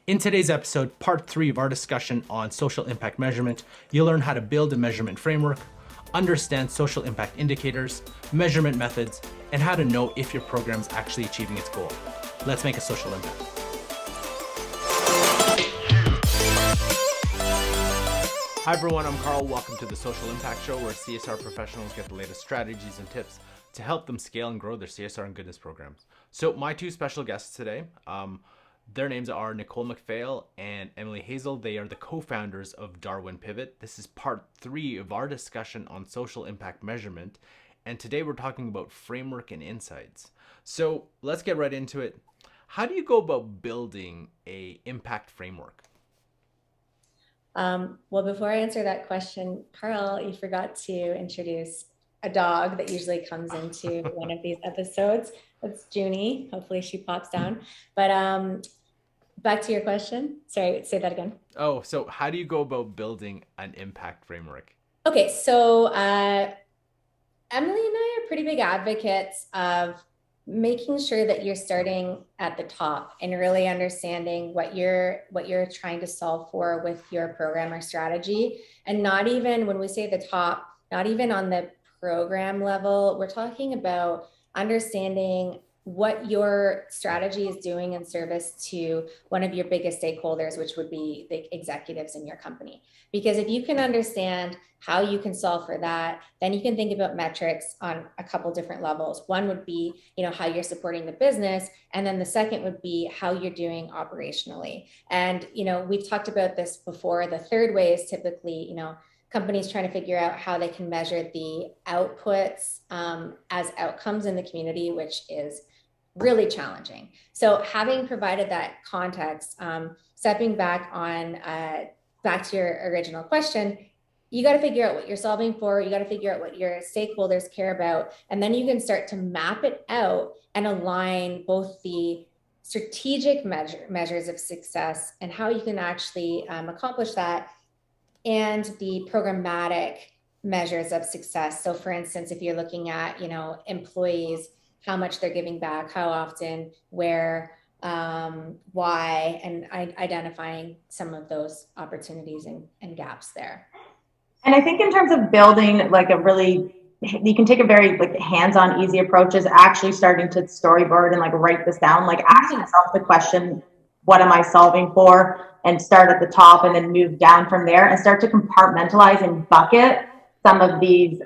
In today's episode, part 3 of our discussion on social impact measurement, you'll learn how to build a measurement framework, understand social impact indicators, measurement methods, and how to know if your program's actually achieving its goal. Let's make a social impact. Hi everyone, I'm Carl. Welcome to the Social Impact Show, where CSR professionals get the latest strategies and tips to help them scale and grow their CSR and goodness programs. So my two special guests today, their names are Nicole McPhail and Emily Hazell. They are the co-founders of Darwin Pivot. This is part 3 of our discussion on social impact measurement. And today we're talking about framework and insights. So let's get right into it. How do you go about building a impact framework? Well, before I answer that question, Carl, you forgot to introduce a dog that usually comes into one of these episodes. That's Junie. Hopefully she pops down. But back to your question. Sorry, say that again. Oh, so how do you go about building an impact framework? Okay, so Emily and I are pretty big advocates of making sure that you're starting at the top and really understanding what you're trying to solve for with your program or strategy. And not even when we say the top, not even on the program level, we're talking about understanding what your strategy is doing in service to one of your biggest stakeholders, which would be the executives in your company. Because if you can understand how you can solve for that, then you can think about metrics on a couple different levels. One would be, how you're supporting the business. And then the second would be how you're doing operationally. And, we've talked about this before. The third way is typically, companies trying to figure out how they can measure the outputs as outcomes in the community, which is really challenging. So having provided that context, stepping back to your original question, you got to figure out what you're solving for. You got to figure out what your stakeholders care about. And then you can start to map it out and align both the strategic measures of success and how you can actually accomplish that, and the programmatic measures of success. So for instance, if you're looking at, employees, how much they're giving back, how often, where, why, and identifying some of those opportunities and gaps there. And I think in terms of building you can take a very hands-on, easy approach is actually starting to storyboard and write this down, ask yourself the question, what am I solving for? And start at the top and then move down from there and start to compartmentalize and bucket some of these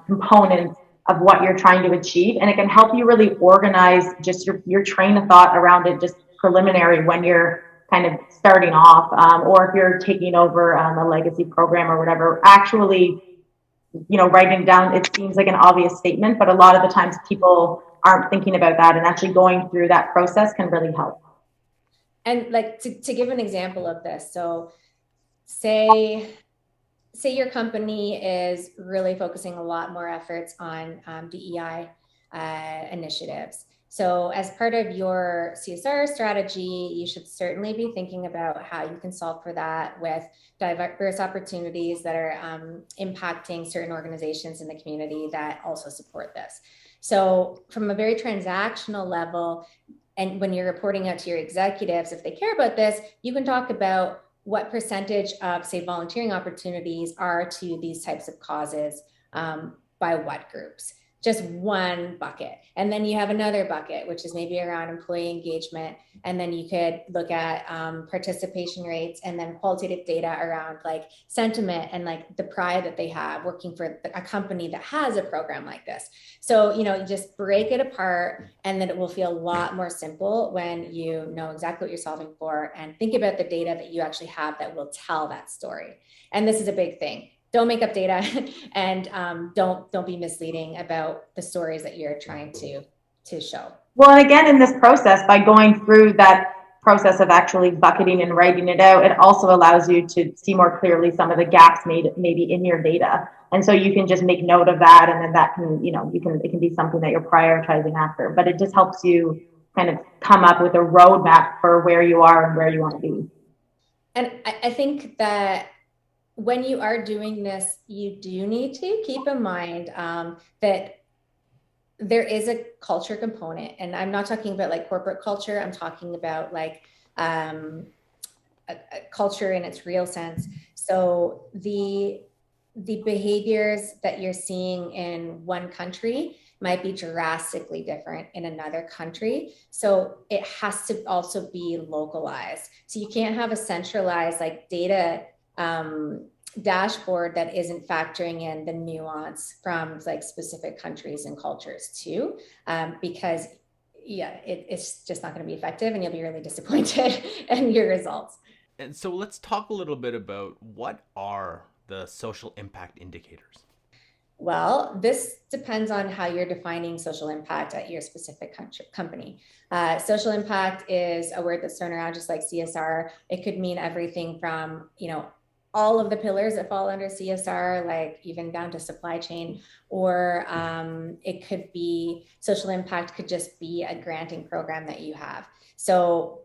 components of what you're trying to achieve. And it can help you really organize just your train of thought around it, just preliminary when you're kind of starting off, or if you're taking over a legacy program or whatever. Actually, writing down, it seems like an obvious statement, but a lot of the times people aren't thinking about that, and actually going through that process can really help. And to give an example of this, so say your company is really focusing a lot more efforts on DEI initiatives. So as part of your CSR strategy, you should certainly be thinking about how you can solve for that with diverse opportunities that are impacting certain organizations in the community that also support this. So from a very transactional level, and when you're reporting out to your executives, if they care about this, you can talk about what percentage of, say, volunteering opportunities are to these types of causes by what groups. Just one bucket. And then you have another bucket, which is maybe around employee engagement. And then you could look at participation rates and then qualitative data around sentiment and the pride that they have working for a company that has a program like this. So, you just break it apart, and then it will feel a lot more simple when you know exactly what you're solving for and think about the data that you actually have that will tell that story. And this is a big thing. Don't make up data, and don't be misleading about the stories that you're trying to show. Well, and again, in this process, by going through that process of actually bucketing and writing it out, it also allows you to see more clearly some of the gaps maybe in your data. And so you can just make note of that, and then that can, it can be something that you're prioritizing after. But it just helps you kind of come up with a roadmap for where you are and where you want to be. And I think that when you are doing this, you do need to keep in mind that there is a culture component. And I'm not talking about corporate culture. I'm talking about a culture in its real sense. So the behaviors that you're seeing in one country might be drastically different in another country. So it has to also be localized. So you can't have a centralized like data dashboard that isn't factoring in the nuance from like specific countries and cultures too, because it's just not going to be effective, and you'll be really disappointed in your results. And so let's talk a little bit about what are the social impact indicators. Well, this depends on how you're defining social impact at your specific company. Social impact is a word that's thrown around just like CSR. It could mean everything from, all of the pillars that fall under CSR, like even down to supply chain, or it could be social impact could just be a granting program that you have. So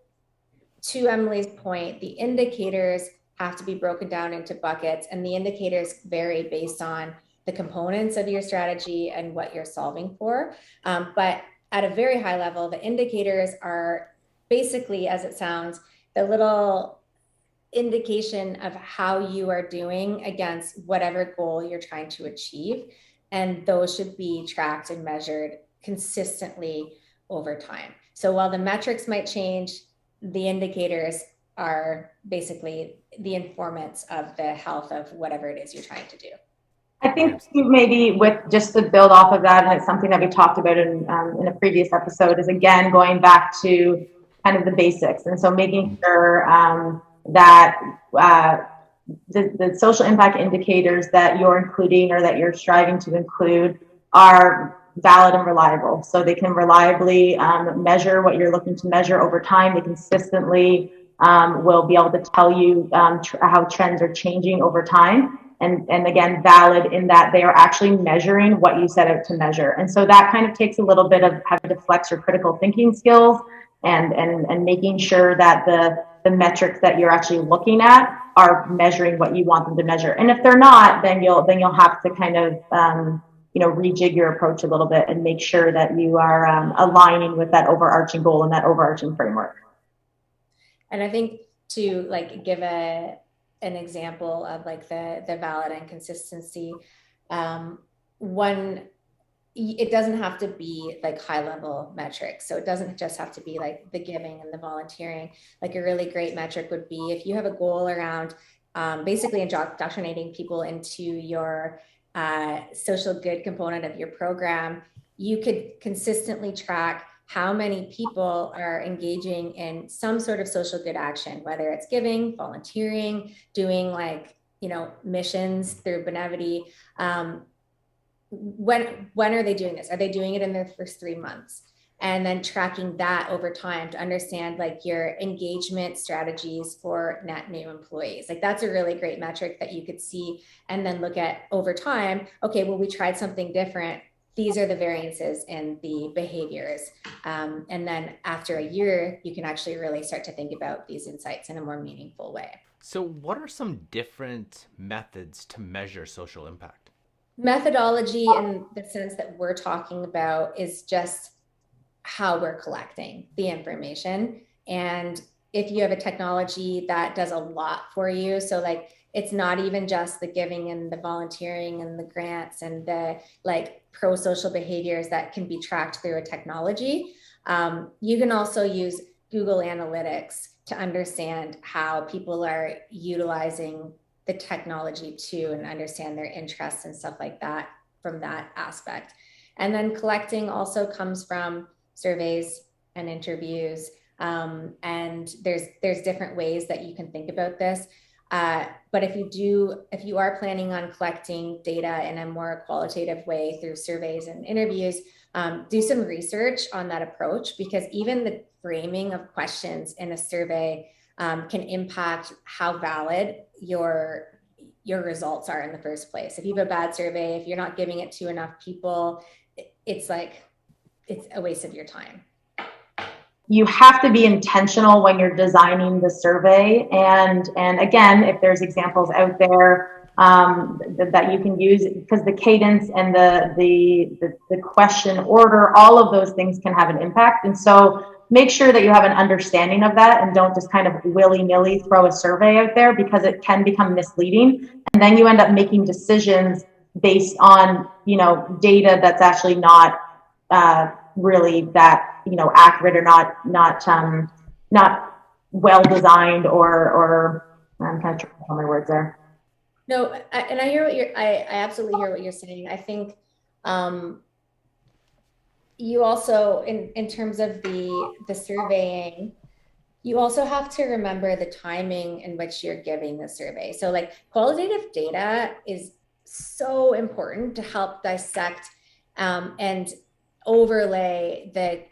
to Emily's point, the indicators have to be broken down into buckets, and the indicators vary based on the components of your strategy and what you're solving for. But at a very high level, the indicators are basically, as it sounds, the little indication of how you are doing against whatever goal you're trying to achieve. And those should be tracked and measured consistently over time. So while the metrics might change, the indicators are basically the informants of the health of whatever it is you're trying to do. I think maybe with just to build off of that, and it's something that we talked about in a previous episode, is again going back to kind of the basics. And so making sure that the social impact indicators that you're including or that you're striving to include are valid and reliable. So they can reliably measure what you're looking to measure over time. They consistently will be able to tell you how trends are changing over time. And again, valid in that they are actually measuring what you set out to measure. And so that kind of takes a little bit of having to flex your critical thinking skills and making sure that the metrics that you're actually looking at are measuring what you want them to measure. And if they're not, then you'll have to kind of rejig your approach a little bit and make sure that you are aligning with that overarching goal and that overarching framework. And I think to like give an example of like the valid and consistency, it doesn't have to be like high level metrics. So it doesn't just have to be like the giving and the volunteering. Like a really great metric would be if you have a goal around basically indoctrinating people into your social good component of your program, you could consistently track how many people are engaging in some sort of social good action, whether it's giving, volunteering, doing like, missions through Benevity. When are they doing this? Are they doing it in their first 3 months? And then tracking that over time to understand like your engagement strategies for net new employees. Like that's a really great metric that you could see and then look at over time. Okay, well, we tried something different. These are the variances in the behaviors. And then after a year, you can actually really start to think about these insights in a more meaningful way. So what are some different methods to measure social impact? Methodology in the sense that we're talking about is just how we're collecting the information. And if you have a technology that does a lot for you, so like it's not even just the giving and the volunteering and the grants and the like pro-social behaviors that can be tracked through a technology. You can also use Google Analytics to understand how people are utilizing the technology too and understand their interests and stuff like that from that aspect. And then collecting also comes from surveys and interviews. And there's different ways that you can think about this. But if you are planning on collecting data in a more qualitative way through surveys and interviews, do some research on that approach, because even the framing of questions in a survey can impact how valid your results are in the first place. If you have a bad survey, if you're not giving it to enough people, it's a waste of your time. You have to be intentional when you're designing the survey. And again, if there's examples out there that you can use, because the cadence and the question order, all of those things can have an impact. And so make sure that you have an understanding of that and don't just kind of willy-nilly throw a survey out there, because it can become misleading. And then you end up making decisions based on, data that's actually not really that, accurate, or not well designed, or I'm kind of trying to tell my words there. No, I hear I absolutely hear what you're saying. I think you also, in terms of the surveying, you also have to remember the timing in which you're giving the survey. So like qualitative data is so important to help dissect and overlay the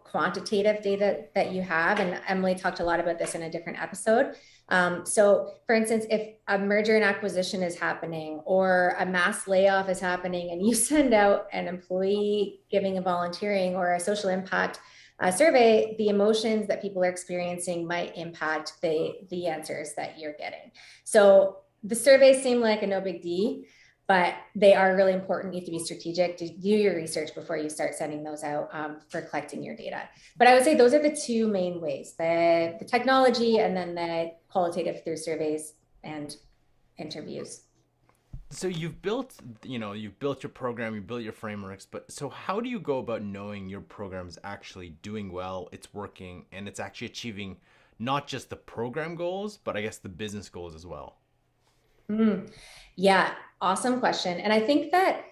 quantitative data that you have. And Emily talked a lot about this in a different episode. So for instance, if a merger and acquisition is happening or a mass layoff is happening, and you send out an employee giving a volunteering or a social impact survey, the emotions that people are experiencing might impact the answers that you're getting. So the surveys seem like a no big deal, but they are really important. You have to be strategic to do your research before you start sending those out for collecting your data. But I would say those are the two main ways, the technology and then the qualitative through surveys and interviews. So you've built your program, you built your frameworks, but so how do you go about knowing your program's actually doing well, it's working, and it's actually achieving not just the program goals, but I guess the business goals as well? Yeah, awesome question. And I think that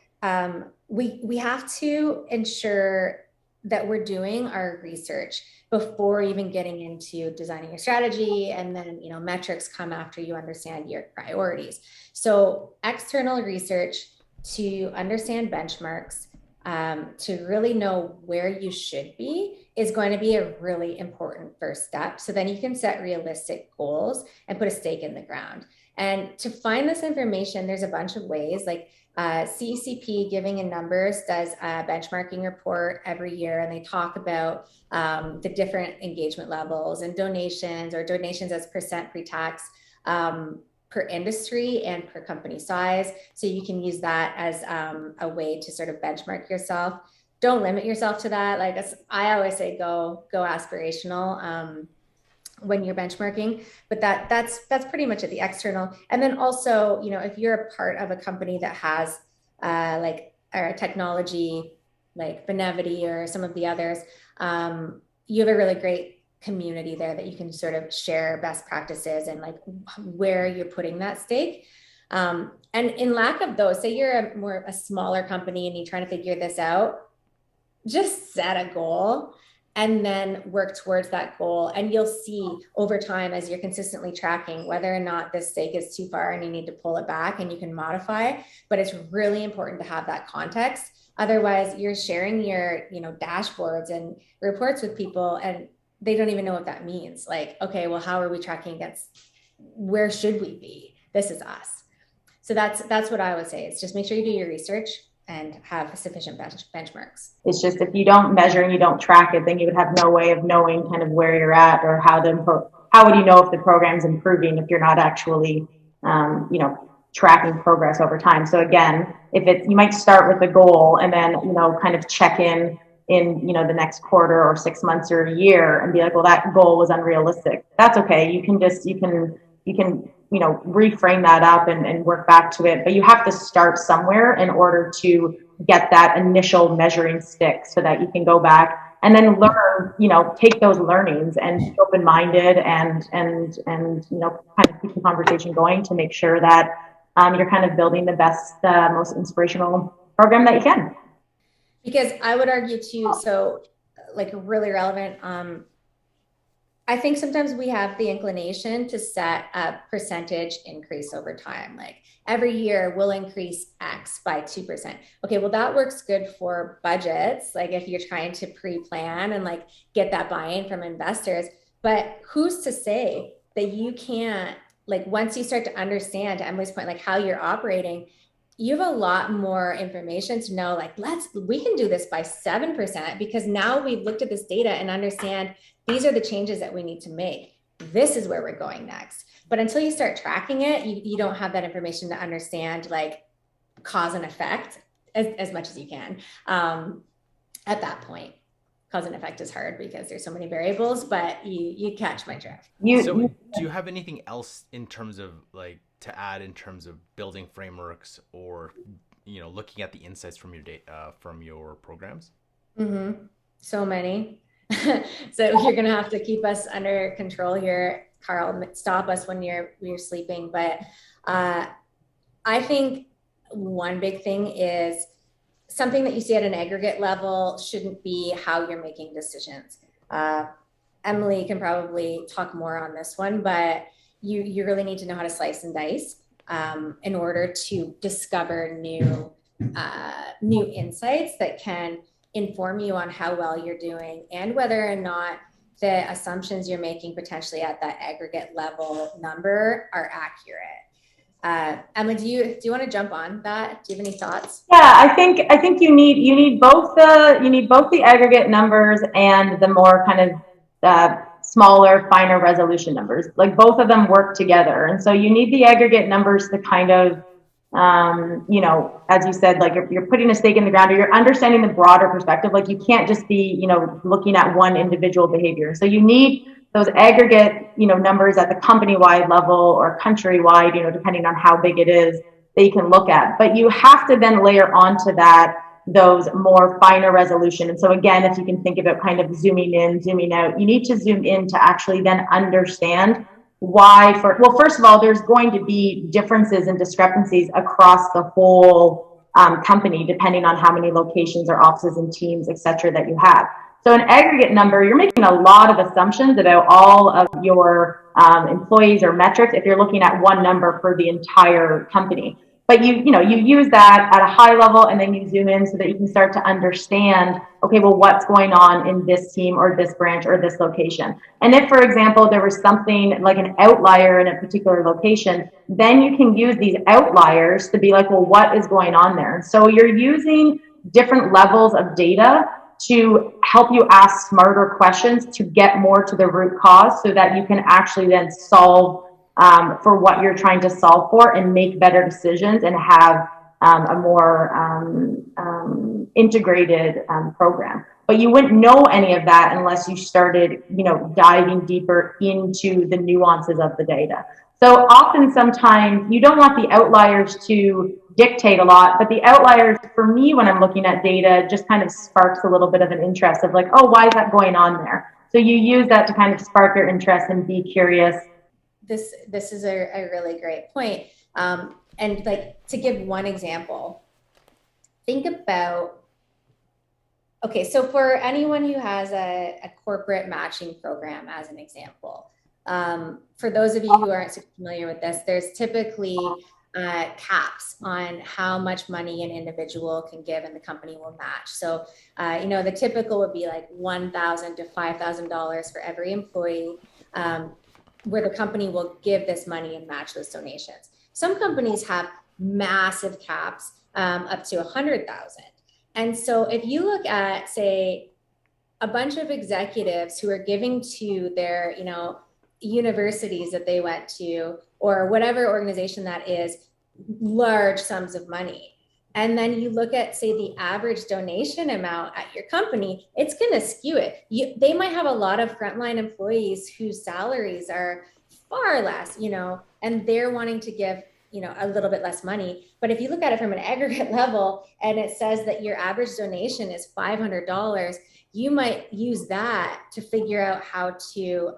we have to ensure that we're doing our research before even getting into designing your strategy, and then metrics come after you understand your priorities. So external research to understand benchmarks, to really know where you should be, is going to be a really important first step. So then you can set realistic goals and put a stake in the ground. And to find this information, there's a bunch of ways. Like CECP, Giving in Numbers, does a benchmarking report every year, and they talk about the different engagement levels and donations, or donations as percent pre-tax, per industry and per company size. So you can use that as a way to sort of benchmark yourself. Don't limit yourself to that. Like I always say, go aspirational when you're benchmarking, but that's pretty much at the external. And then also, if you're a part of a company that has like a technology like Benevity or some of the others, you have a really great community there that you can sort of share best practices and like where you're putting that stake. And in lack of those, say you're a smaller company and you're trying to figure this out, just set a goal and then work towards that goal. And you'll see over time, as you're consistently tracking, whether or not this stake is too far and you need to pull it back, and you can modify. But it's really important to have that context. Otherwise, you're sharing your dashboards and reports with people, and they don't even know what that means. Like, okay, well, how are we tracking against, where should we be? This is us. So that's what I would say. It's just make sure you do your research and have sufficient benchmarks. It's just, if you don't measure and you don't track it, then you would have no way of knowing kind of where you're at, or how would you know if the program's improving if you're not actually, tracking progress over time. So again, you might start with a goal and then, kind of check in the next quarter or 6 months or a year and be like, well, that goal was unrealistic. That's okay. You can reframe that up and work back to it. But you have to start somewhere in order to get that initial measuring stick, so that you can go back and then learn, take those learnings and be open-minded and kind of keep the conversation going to make sure that you're kind of building the best, most inspirational program that you can. Because I would argue too, so like really relevant, I think sometimes we have the inclination to set a percentage increase over time. Like every year we'll increase X by 2%. Okay, well, that works good for budgets. Like if you're trying to pre-plan and like get that buy-in from investors, but who's to say that you can't, like once you start to understand, to Emily's point, like how you're operating, you have a lot more information to know, like, we can do this by 7% because now we've looked at this data and understand these are the changes that we need to make. This is where we're going next. But until you start tracking it, you don't have that information to understand like cause and effect as much as you can at that point. cause and effect is hard because there's so many variables, but you catch my drift. So do you have anything else in terms of like to add in terms of building frameworks or, looking at the insights from your data, from your programs? Mm-hmm. So many. So you're going to have to keep us under control here, Carl. Stop us when you're sleeping. But I think one big thing is something that you see at an aggregate level shouldn't be how you're making decisions. Emily can probably talk more on this one, but you really need to know how to slice and dice in order to discover new insights that can inform you on how well you're doing and whether or not the assumptions you're making potentially at that aggregate level number are accurate. Emma, do you want to jump on that? Do you have any thoughts? Yeah, I think you need both the aggregate numbers and the more kind of smaller, finer resolution numbers. Like both of them work together, and so you need the aggregate numbers to kind of as you said, like you're putting a stake in the ground, or you're understanding the broader perspective. Like you can't just be, looking at one individual behavior. So you need those aggregate, numbers at the company-wide level or country-wide, depending on how big it is that you can look at. But you have to then layer onto that those more finer resolution. And so again, if you can think about kind of zooming in, zooming out, you need to zoom in to actually then understand why. First of all, there's going to be differences and discrepancies across the whole company, depending on how many locations or offices and teams, et cetera, that you have. So an aggregate number, you're making a lot of assumptions about all of your employees or metrics if you're looking at one number for the entire company. But you use that at a high level, and then you zoom in so that you can start to understand, okay, well, what's going on in this team or this branch or this location. And if, for example, there was something like an outlier in a particular location, then you can use these outliers to be like, well, what is going on there? And so you're using different levels of data to help you ask smarter questions to get more to the root cause so that you can actually then solve for what you're trying to solve for and make better decisions and have a more integrated program. But you wouldn't know any of that unless you started, diving deeper into the nuances of the data. So often, sometimes you don't want the outliers to dictate a lot, but the outliers for me when I'm looking at data just kind of sparks a little bit of an interest of like, oh, why is that going on there? So you use that to kind of spark your interest and be curious. This is a really great point. And like to give one example, think about, okay, so for anyone who has a corporate matching program as an example, for those of you who aren't so familiar with this, there's typically caps on how much money an individual can give and the company will match. So, the typical would be like $1,000 to $5,000 for every employee, where the company will give this money and match those donations. Some companies have massive caps up to 100,000. And so if you look at, say, a bunch of executives who are giving to their, universities that they went to, or whatever organization that is, large sums of money. And then you look at, say, the average donation amount at your company, it's going to skew it. They might have a lot of frontline employees whose salaries are far less, and they're wanting to give, a little bit less money. But if you look at it from an aggregate level and it says that your average donation is $500, you might use that to figure out how to,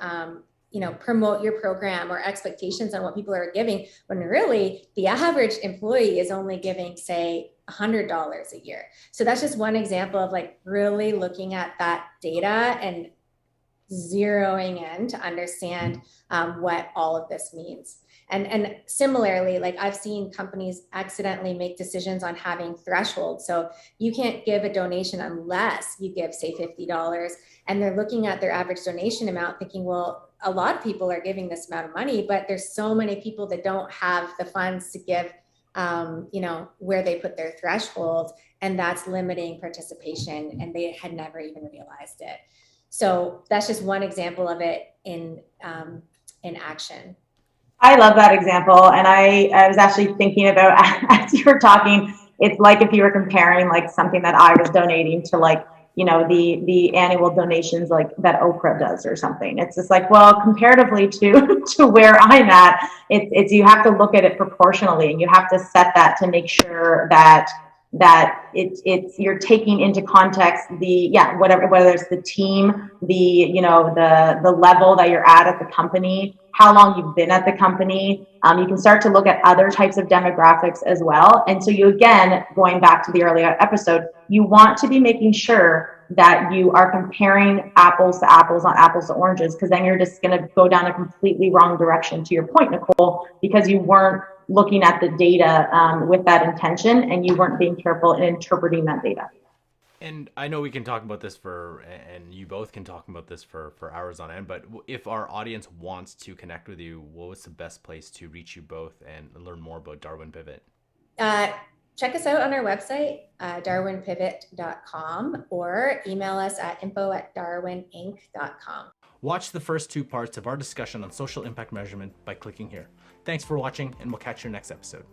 promote your program or expectations on what people are giving, when really the average employee is only giving, say, $100 a year. So that's just one example of like really looking at that data and zeroing in to understand what all of this means. And similarly, like I've seen companies accidentally make decisions on having thresholds. So you can't give a donation unless you give, say, $50. And they're looking at their average donation amount thinking, well, a lot of people are giving this amount of money, but there's so many people that don't have the funds to give, where they put their threshold, and that's limiting participation, and they had never even realized it. So that's just one example of it in action. I love that example. And I was actually thinking about, as you were talking, it's like if you were comparing like something that I was donating to like the annual donations like that Oprah does or something. It's just like, well, comparatively to to where I'm at, it's you have to look at it proportionally, and you have to set that to make sure that it's you're taking into context whether it's the team, the level that you're at the company, how long you've been at the company. You can start to look at other types of demographics as well. And so you, again, going back to the earlier episode, you want to be making sure that you are comparing apples to apples, not apples to oranges, because then you're just going to go down a completely wrong direction, to your point, Nicole, because you weren't looking at the data with that intention, and you weren't being careful in interpreting that data. And I know we can talk about this and you both can talk about this for hours on end, but if our audience wants to connect with you, what was the best place to reach you both and learn more about Darwin Pivot? Check us out on our website, darwinpivot.com, or email us at info@darwininc.com. Watch the first 2 parts of our discussion on social impact measurement by clicking here. Thanks for watching, and we'll catch you next episode.